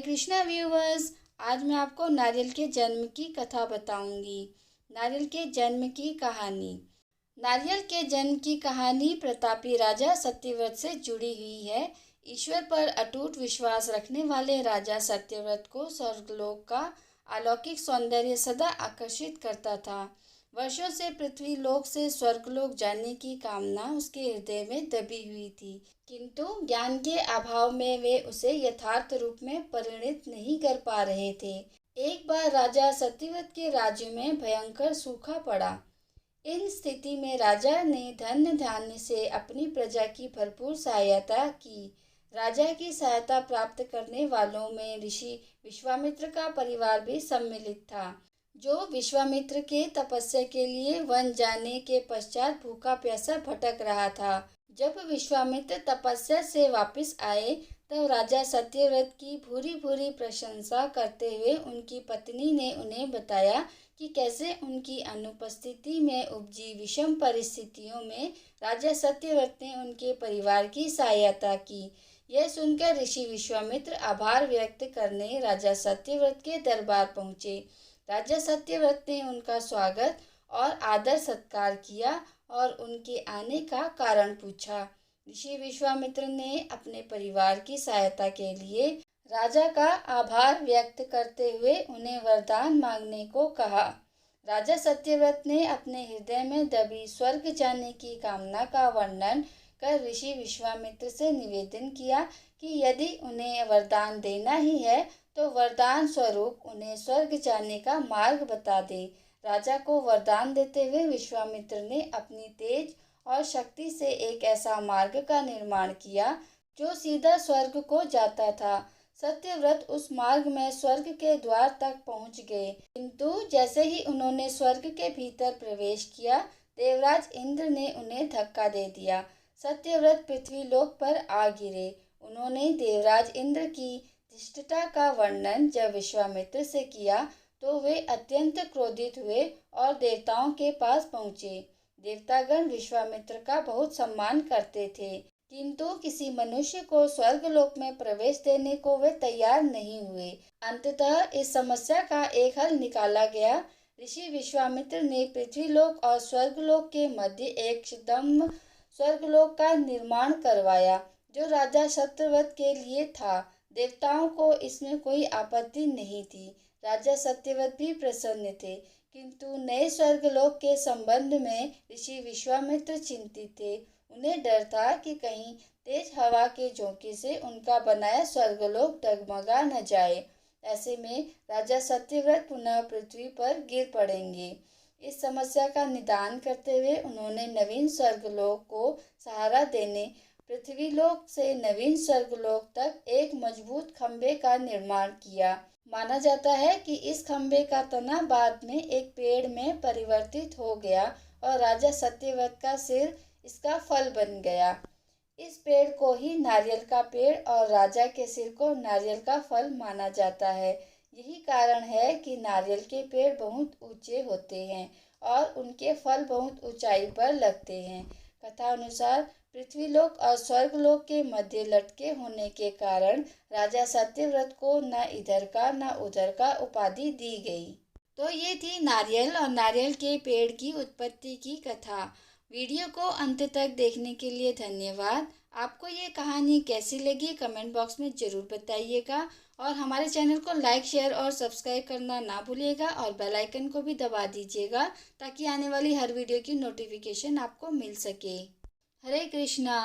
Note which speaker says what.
Speaker 1: Krishna viewers, आज मैं आपको नारियल के जन्म की कथा बताऊंगी। नारियल के जन्म की कहानी। नारियल के जन्म की कहानी प्रतापी राजा सत्यव्रत से जुड़ी हुई है। ईश्वर पर अटूट विश्वास रखने वाले राजा सत्यव्रत को स्वर्गलोक का अलौकिक सौंदर्य सदा आकर्षित करता था। वर्षों से पृथ्वी लोक से स्वर्गलोक जाने की कामना उसके हृदय में दबी हुई थी, किंतु ज्ञान के अभाव में वे उसे यथार्थ रूप में परिणित नहीं कर पा रहे थे। एक बार राजा सत्यव्रत के राज्य में भयंकर सूखा पड़ा। इन स्थिति में राजा ने धन धान्य से अपनी प्रजा की भरपूर सहायता की। राजा की सहायता प्राप्त करने वालों में ऋषि विश्वामित्र का परिवार भी सम्मिलित था, जो विश्वामित्र के तपस्या के लिए वन जाने के पश्चात भूखा प्यासा भटक रहा था। जब विश्वामित्र तपस्या से वापस आए तब राजा सत्यव्रत की भूरी भूरी प्रशंसा करते हुए उनकी पत्नी ने उन्हें बताया कि कैसे उनकी अनुपस्थिति में उपजी विषम परिस्थितियों में राजा सत्यव्रत ने उनके परिवार की सहायता की। यह सुनकर ऋषि विश्वामित्र आभार व्यक्त करने राजा सत्यव्रत के दरबार पहुँचे। राजा सत्यव्रत ने उनका स्वागत और आदर सत्कार किया और उनके आने का कारण पूछा। ऋषि विश्वामित्र ने अपने परिवार की सहायता के लिए राजा का आभार व्यक्त करते हुए उन्हें वरदान मांगने को कहा। राजा सत्यव्रत ने अपने हृदय में दबी स्वर्ग जाने की कामना का वर्णन कर ऋषि विश्वामित्र से निवेदन किया कि यदि उन्हें वरदान देना ही है तो वरदान स्वरूप उन्हें स्वर्ग जाने का मार्ग बता दे। राजा को वरदान देते हुए विश्वामित्र ने अपनी तेज और शक्ति से एक ऐसा मार्ग का निर्माण किया जो सीधा स्वर्ग को जाता था। सत्यव्रत उस मार्ग में स्वर्ग के द्वार तक पहुंच गए, किंतु जैसे ही उन्होंने स्वर्ग के भीतर प्रवेश किया, देवराज इंद्र ने उन्हें धक्का दे दिया। सत्यव्रत पृथ्वी लोक पर आ गिरे। उन्होंने देवराज इंद्र की धृष्टता का वर्णन जब विश्वामित्र से किया तो वे अत्यंत क्रोधित हुए और देवताओं के पास पहुँचे। देवतागण विश्वामित्र का बहुत सम्मान करते थे, किंतु किसी मनुष्य को स्वर्गलोक में प्रवेश देने को वे तैयार नहीं हुए। अंततः इस समस्या का एक हल निकाला गया। ऋषि विश्वामित्र ने पृथ्वीलोक और स्वर्गलोक के मध्य एक दम स्वर्गलोक का निर्माण करवाया, जो राजा सत्यव्रत के लिए था। देवताओं को इसमें कोई आपत्ति नहीं थी। राजा सत्यव्रत भी प्रसन्न थे, किंतु नए स्वर्गलोक के संबंध में ऋषि विश्वामित्र चिंतित थे। उन्हें डर था कि कहीं तेज हवा के झोंके से उनका बनाया स्वर्गलोक डगमगा न जाए। ऐसे में राजा सत्यव्रत पुनः पृथ्वी पर गिर पड़ेंगे। इस समस्या का निदान करते हुए उन्होंने नवीन स्वर्गलोक को सहारा देने पृथ्वीलोक से नवीन स्वर्गलोक तक एक मजबूत खंभे का निर्माण किया। माना जाता है कि इस खंभे का तना बाद में एक पेड़ में परिवर्तित हो गया और राजा सत्यव्रत का सिर इसका फल बन गया। इस पेड़ को ही नारियल का पेड़ और राजा के सिर को नारियल का फल माना जाता है। यही कारण है कि नारियल के पेड़ बहुत ऊंचे होते हैं और उनके फल बहुत ऊंचाई पर लगते हैं। कथा अनुसार पृथ्वीलोक और स्वर्गलोक के मध्य लटके होने के कारण राजा सत्यव्रत को न इधर का न उधर का उपाधि दी गई। तो ये थी नारियल और नारियल के पेड़ की उत्पत्ति की कथा। वीडियो को अंत तक देखने के लिए धन्यवाद। आपको ये कहानी कैसी लगी कमेंट बॉक्स में ज़रूर बताइएगा और हमारे चैनल को लाइक शेयर और सब्सक्राइब करना ना भूलिएगा और बेल आइकन को भी दबा दीजिएगा ताकि आने वाली हर वीडियो की नोटिफिकेशन आपको मिल सके। हरे कृष्णा।